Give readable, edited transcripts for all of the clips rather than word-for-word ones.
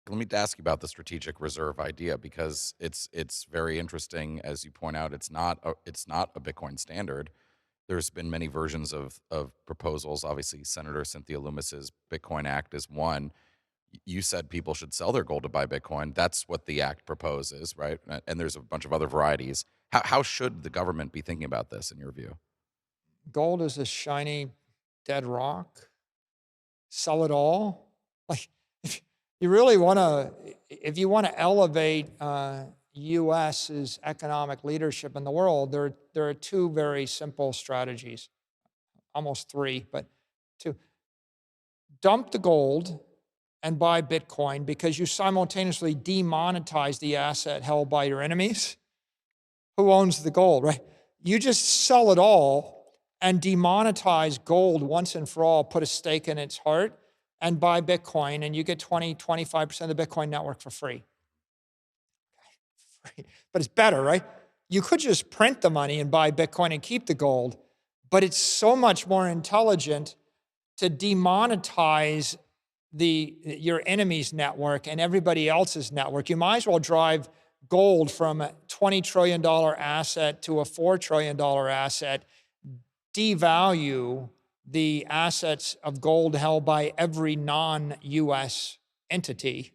Let me ask you about the strategic reserve idea because it's very interesting. As you point out, it's not a Bitcoin standard. There's been many versions of proposals. Obviously, Senator Cynthia Lummis's Bitcoin Act is one. You said people should sell their gold to buy Bitcoin. That's what the act proposes, right? And there's a bunch of other varieties. How should the government be thinking about this in your view? Gold is a shiny, dead rock. Sell it all. Like, if you really want to, if you want to elevate U.S.'s economic leadership in the world, there are two very simple strategies, almost three, but two. Dump the gold and buy Bitcoin because you simultaneously demonetize the asset held by your enemies. Who owns the gold, right? You just sell it all and demonetize gold once and for all, put a stake in its heart, and buy Bitcoin, and you get 20, 25% of the Bitcoin network for free. Free. But it's better, right? You could just print the money and buy Bitcoin and keep the gold, but it's so much more intelligent to demonetize your enemy's network and everybody else's network. You might as well drive gold from a $20 trillion asset to a $4 trillion asset, devalue the assets of gold held by every non-US entity,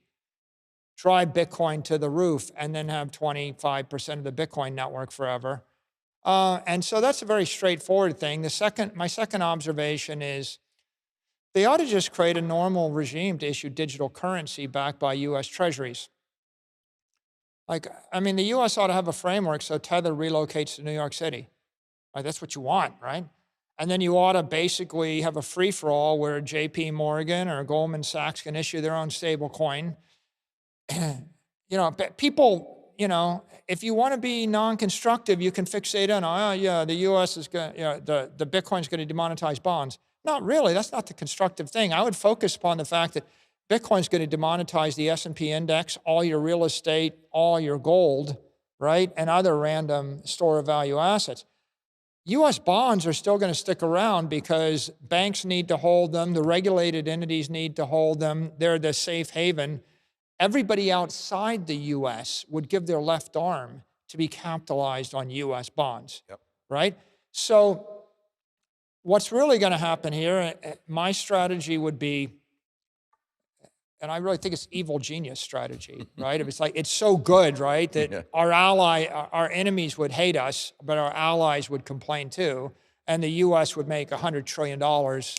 drive Bitcoin to the roof, and then have 25% of the Bitcoin network forever. And so that's a very straightforward thing. My second observation is they ought to just create a normal regime to issue digital currency backed by US treasuries. Like, I mean, the US ought to have a framework so Tether relocates to New York City. Like, that's what you want, right? And then you ought to basically have a free-for-all where JP Morgan or Goldman Sachs can issue their own stable coin. People, if you want to be non-constructive, you can fixate on, oh yeah, the US is going, the Bitcoin's going to demonetize bonds. Not really, that's not the constructive thing. I would focus upon the fact that Bitcoin's going to demonetize the S&P index, all your real estate, all your gold, right? And other random store of value assets. US bonds are still going to stick around because banks need to hold them, the regulated entities need to hold them, they're the safe haven. Everybody outside the US would give their left arm to be capitalized on US bonds, Yep. right? So what's really going to happen here, my strategy would be, and I really think it's evil genius strategy, right? If it's like, it's so good, right, that Yeah. our enemies would hate us, but our allies would complain too, and the US would make $100 trillion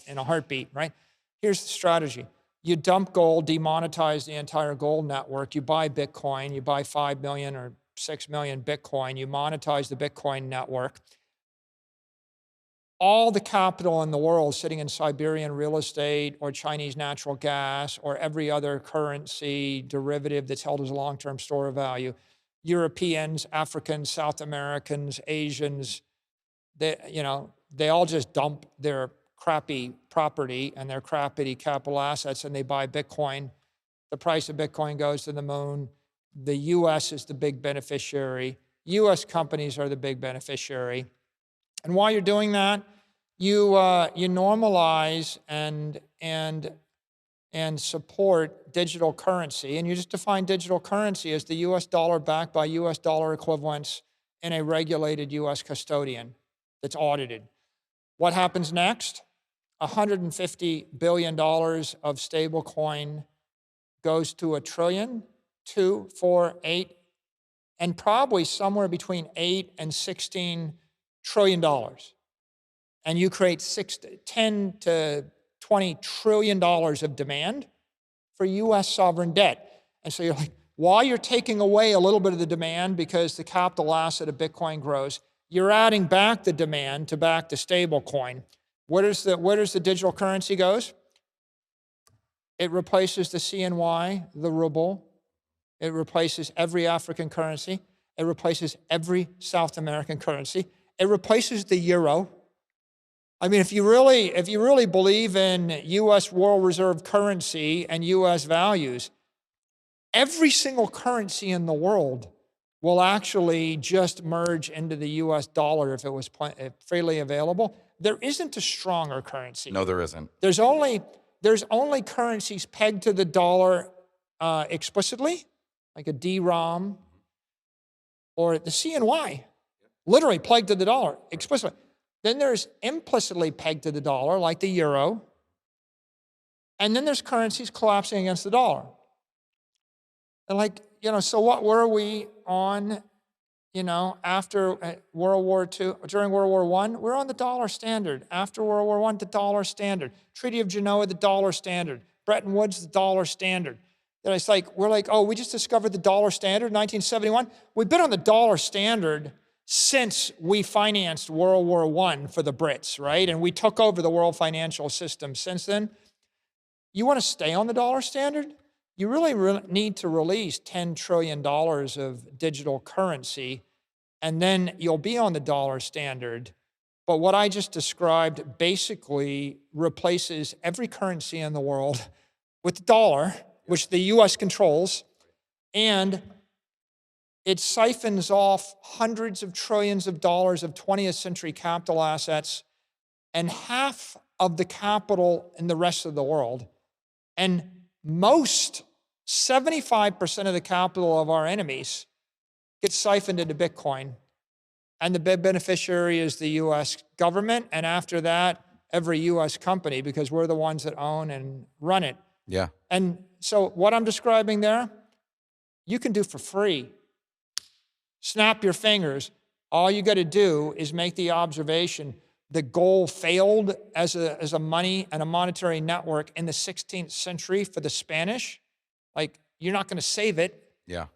in a heartbeat, right? Here's the strategy. You dump gold, demonetize the entire gold network, you buy Bitcoin, you buy 5 million or 6 million Bitcoin, you monetize the Bitcoin network. All the capital in the world sitting in Siberian real estate or Chinese natural gas or every other currency derivative that's held as a long-term store of value. Europeans, Africans, South Americans, Asians, they all just dump their crappy property and their crappy capital assets and they buy Bitcoin. The price of Bitcoin goes to the moon. The US is the big beneficiary. US companies are the big beneficiary. And while you're doing that, you normalize and support digital currency, and you just define digital currency as the US dollar backed by US dollar equivalents in a regulated US custodian that's audited. What happens next? $150 billion of stablecoin goes to $1 trillion, 2, 4, 8, and probably somewhere between 8 and 16 trillion dollars. And you create 10 to 20 trillion dollars of demand for US sovereign debt. And so you're like, while you're taking away a little bit of the demand because the capital asset of Bitcoin grows, you're adding back the demand to back the stable coin. Where does the digital currency goes? It replaces the CNY, the ruble. It replaces every African currency. It replaces every South American currency. It replaces the euro. I mean, if you really believe in US world reserve currency and US values, every single currency in the world will actually just merge into the US dollar if it was freely available. There isn't a stronger currency. No, there isn't. There's only currencies pegged to the dollar explicitly, like a DROM, or the CNY, literally pegged to the dollar explicitly. Then there's implicitly pegged to the dollar, like the euro. And then there's currencies collapsing against the dollar. And like, so what were we on, after World War II, during World War I? We're on the dollar standard. After World War I, the dollar standard. Treaty of Genoa, the dollar standard. Bretton Woods, the dollar standard. And it's like, we're like, oh, we just discovered the dollar standard in 1971. We've been on the dollar standard since we financed World War I for the Brits, right? And we took over the world financial system since then. You want to stay on the dollar standard? You really need to release $10 trillion of digital currency, and then you'll be on the dollar standard. But what I just described basically replaces every currency in the world with the dollar, which the US controls, and it siphons off hundreds of trillions of dollars of 20th century capital assets and half of the capital in the rest of the world. And 75% of the capital of our enemies gets siphoned into Bitcoin. And the big beneficiary is the US government. And after that, every US company, because we're the ones that own and run it. Yeah. And so what I'm describing there, you can do for free. Snap your fingers. All you got to do is make the observation: the goal failed as a money and a monetary network in the 16th century for the Spanish. Like, you're not going to save it. Yeah.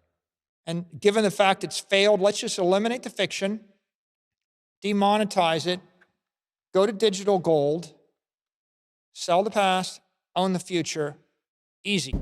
And given the fact it's failed, let's just eliminate the fiction, demonetize it, go to digital gold, sell the past, own the future. Easy.